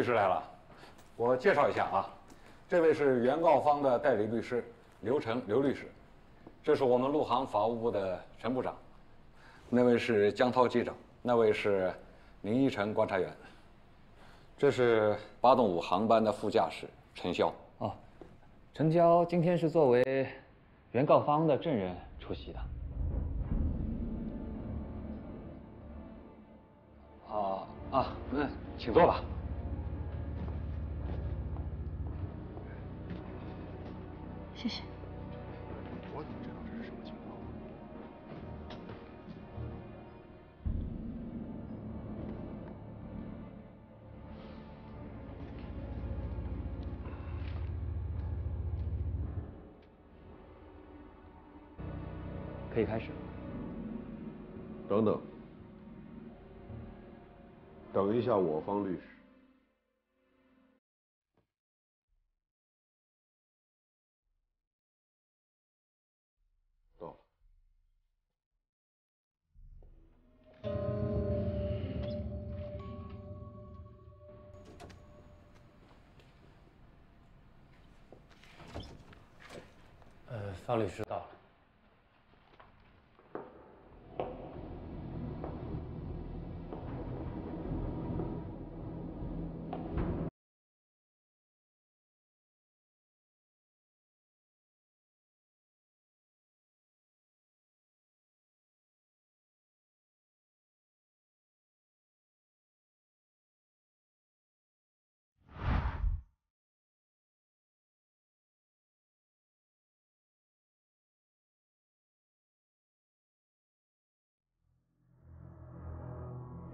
律师来了，我介绍一下啊，这位是原告方的代理律师刘成刘律师，这是我们陆航法务部的陈部长，那位是江涛机长，那位是林依晨观察员，这是8.5航班的副驾驶陈潇。哦，陈潇今天是作为原告方的证人出席的。请坐吧。谢谢。我怎么知道这是什么情况？可以开始。等等，等一下，我方律师。到了。方律师到了。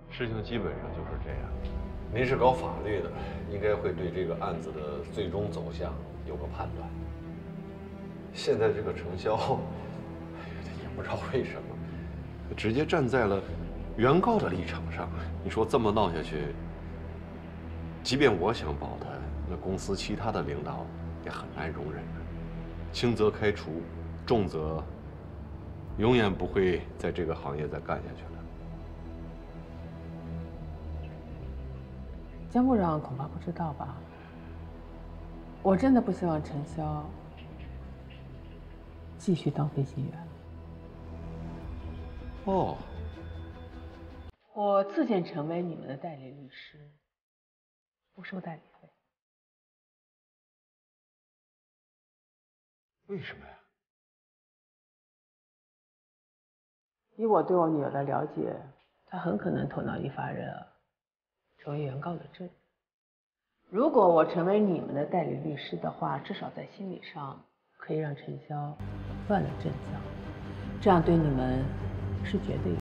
事情基本上就是这样。您是搞法律的，应该会对这个案子的最终走向有个判断。现在这个程潇，也不知道为什么，直接站在了原告的立场上。你说这么闹下去，即便我想保他，那公司其他的领导也很难容忍。轻则开除，重则永远不会在这个行业再干下去了。江部长恐怕不知道吧？我真的不希望陈潇继续当飞行员。哦，我自荐成为你们的代理律师，不收代理费。为什么呀？以我对我女儿的了解，她很可能头脑一发热，成为原告的证人。如果我成为你们的代理律师的话，至少在心理上可以让陈潇断了阵脚，这样对你们是绝对有利。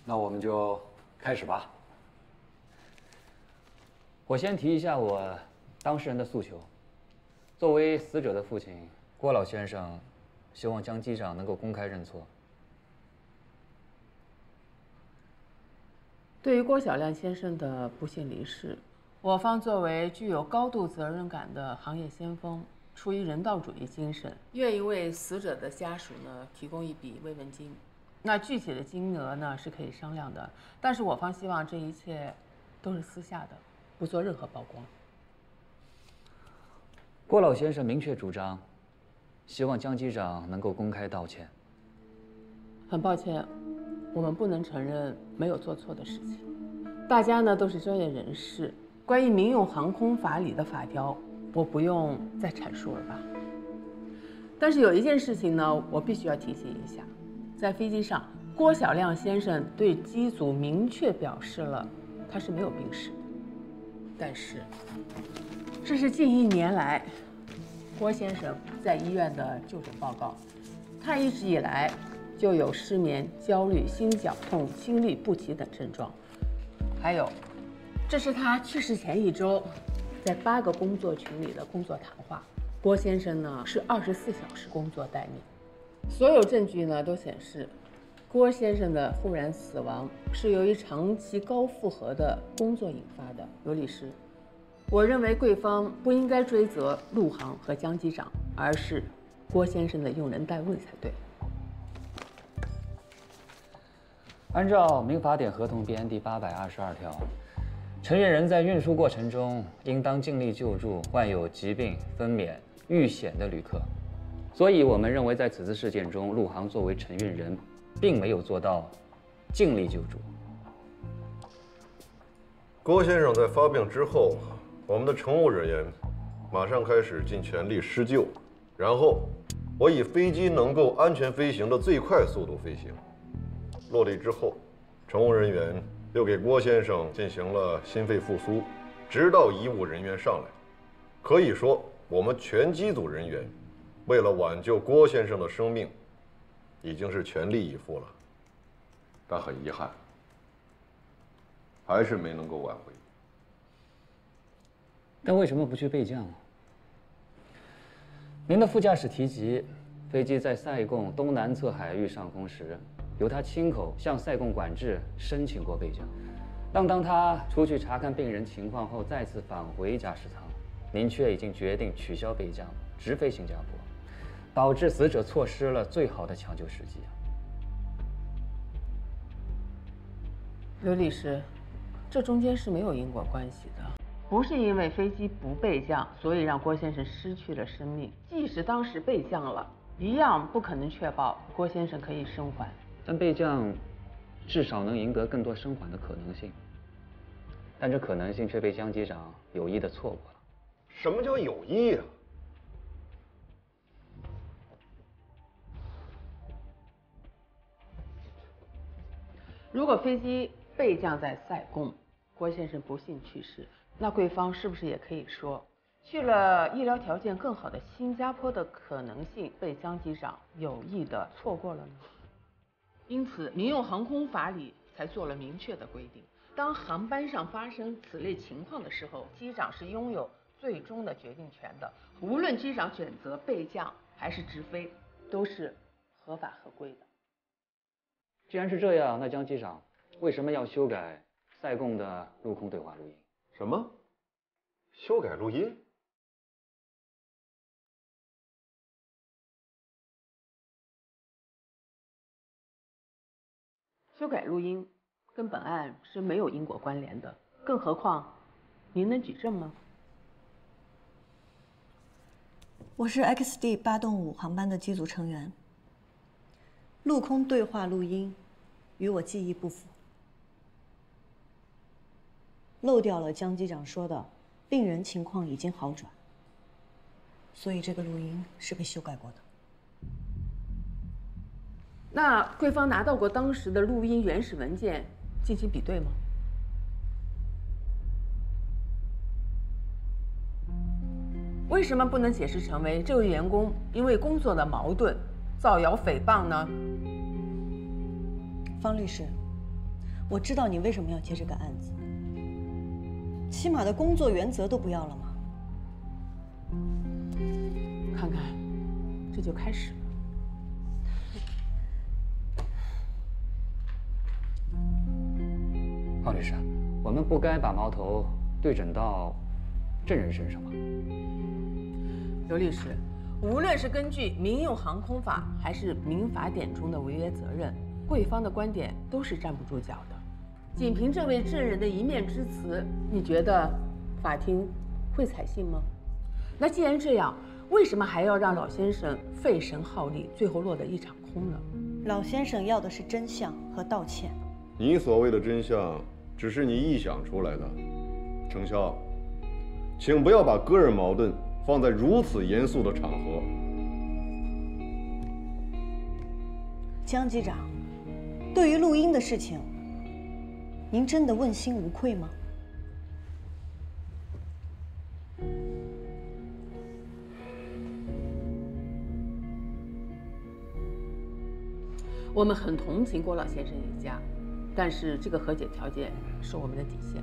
那我们就开始吧。我先提一下我当事人的诉求。作为死者的父亲，郭老先生希望江机长能够公开认错。对于郭晓亮先生的不幸离世，我方作为具有高度责任感的行业先锋，出于人道主义精神，愿意为死者的家属呢提供一笔慰问金。那具体的金额呢是可以商量的，但是我方希望这一切都是私下的，不做任何曝光。郭老先生明确主张，希望江机长能够公开道歉。很抱歉，我们不能承认没有做错的事情。大家呢都是专业人士，关于民用航空法里的法条，我不用再阐述了吧。但是有一件事情呢，我必须要提醒一下。在飞机上，郭晓亮先生对机组明确表示了他是没有病史的，但是这是近1年来郭先生在医院的就诊报告，他一直以来就有失眠、焦虑、心绞痛、心律不齐等症状。还有，这是他去世前1周在8个工作群里的工作谈话。郭先生呢是24小时工作待命，所有证据呢都显示，郭先生的忽然死亡是由于长期高负荷的工作引发的。刘律师，我认为贵方不应该追责陆航和江机长，而是郭先生的用人单位才对。按照民法典合同编第822条，承运人在运输过程中应当尽力救助患有疾病、分娩、遇险的旅客。所以，我们认为在此次事件中，陆航作为承运人，并没有做到尽力救助。郭先生在发病之后，我们的乘务人员马上开始尽全力施救，然后我以飞机能够安全飞行的最快速度飞行。落地之后，乘务人员又给郭先生进行了心肺复苏，直到医务人员上来。可以说，我们全机组人员为了挽救郭先生的生命，已经是全力以赴了。但很遗憾，还是没能够挽回。但为什么不去备降呢？您的副驾驶提及，飞机在塞贡东南侧海域上空时，由他亲口向塞贡管制申请过备降。但当他出去查看病人情况后，再次返回驾驶舱，您却已经决定取消备降，直飞新加坡，导致死者错失了最好的抢救时机。刘律师，这中间是没有因果关系的，不是因为飞机不备降，所以让郭先生失去了生命。即使当时备降了，一样不可能确保郭先生可以生还。但备降至少能赢得更多生还的可能性，但这可能性却被江机长有意的错过了。什么叫有意啊？如果飞机备降在塞贡，郭先生不幸去世，那贵方是不是也可以说，去了医疗条件更好的新加坡的可能性被江机长有意的错过了呢？因此，民用航空法里才做了明确的规定，当航班上发生此类情况的时候，机长是拥有最终的决定权的。无论机长选择备降还是直飞，都是合法合规的。既然是这样，那江机长为什么要修改塞贡的陆空对话录音？什么？修改录音？修改录音跟本案是没有因果关联的，更何况，您能举证吗？我是 XD 8动5航班的机组成员，陆空对话录音与我记忆不符，漏掉了江机长说的病人情况已经好转，所以这个录音是被修改过的。那贵方拿到过当时的录音原始文件进行比对吗？为什么不能解释成为这位员工因为工作的矛盾造谣诽谤呢？方律师，我知道你为什么要接这个案子，起码的工作原则都不要了吗？看看，这就开始了。方律师，我们不该把矛头对准到证人身上吗？刘律师，无论是根据民用航空法还是民法典中的违约责任，贵方的观点都是站不住脚的。仅凭这位证人的一面之词，你觉得法庭会采信吗？那既然这样，为什么还要让老先生费神耗力，最后落得一场空呢？老先生要的是真相和道歉。你所谓的真相，只是你臆想出来的。程潇，请不要把个人矛盾放在如此严肃的场合。江机长，对于录音的事情，您真的问心无愧吗？我们很同情郭老先生一家，但是这个和解条件是我们的底线。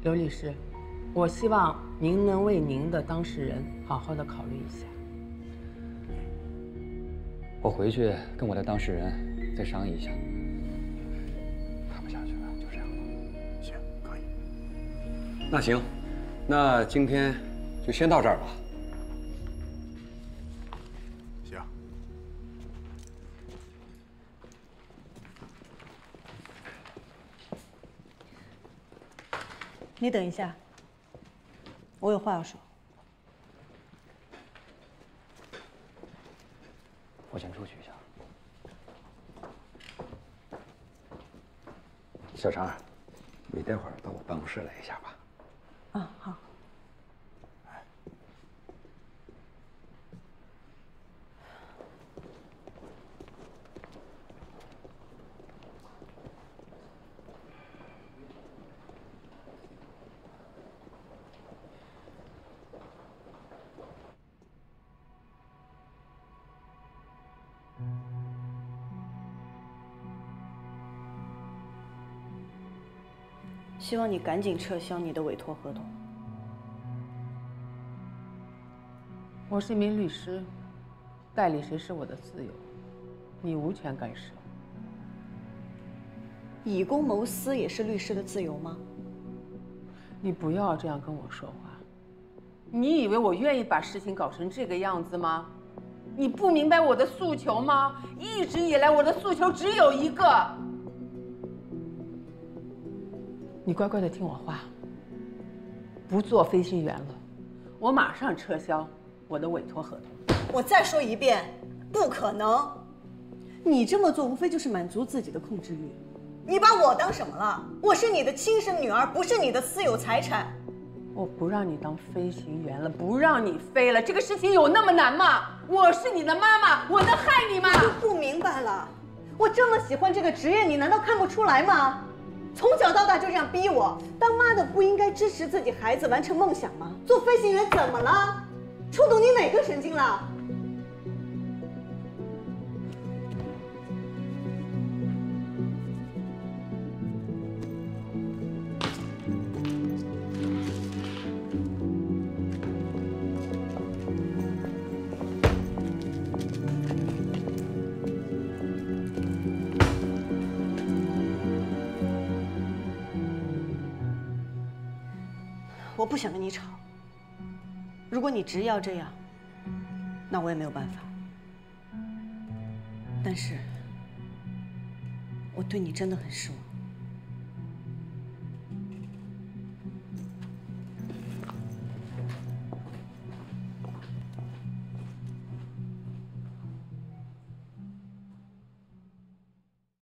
刘律师，我希望您能为您的当事人好好的考虑一下。我回去跟我的当事人再商议一下。看不下去了，就这样吧。行，可以。那行，那今天就先到这儿吧。行。你等一下，我有话要说。我先出去一下。小常，你待会儿到我办公室来一下吧。啊，好。希望你赶紧撤销你的委托合同。我是一名律师，代理谁是我的自由，你无权干涉。以公谋私也是律师的自由吗？你不要这样跟我说话。你以为我愿意把事情搞成这个样子吗？你不明白我的诉求吗？一直以来我的诉求只有一个。你乖乖的听我话，不做飞行员了，我马上撤销我的委托合同。我再说一遍，不可能！你这么做无非就是满足自己的控制欲。你把我当什么了？我是你的亲生女儿，不是你的私有财产。我不让你当飞行员了，不让你飞了，这个事情有那么难吗？我是你的妈妈，我能害你吗？我就不明白了，我这么喜欢这个职业，你难道看不出来吗？从小到大就这样逼我，当妈的不应该支持自己孩子完成梦想吗？做飞行员怎么了？触动你哪个神经了？我不想跟你吵。如果你执意要这样，那我也没有办法。但是，我对你真的很失望。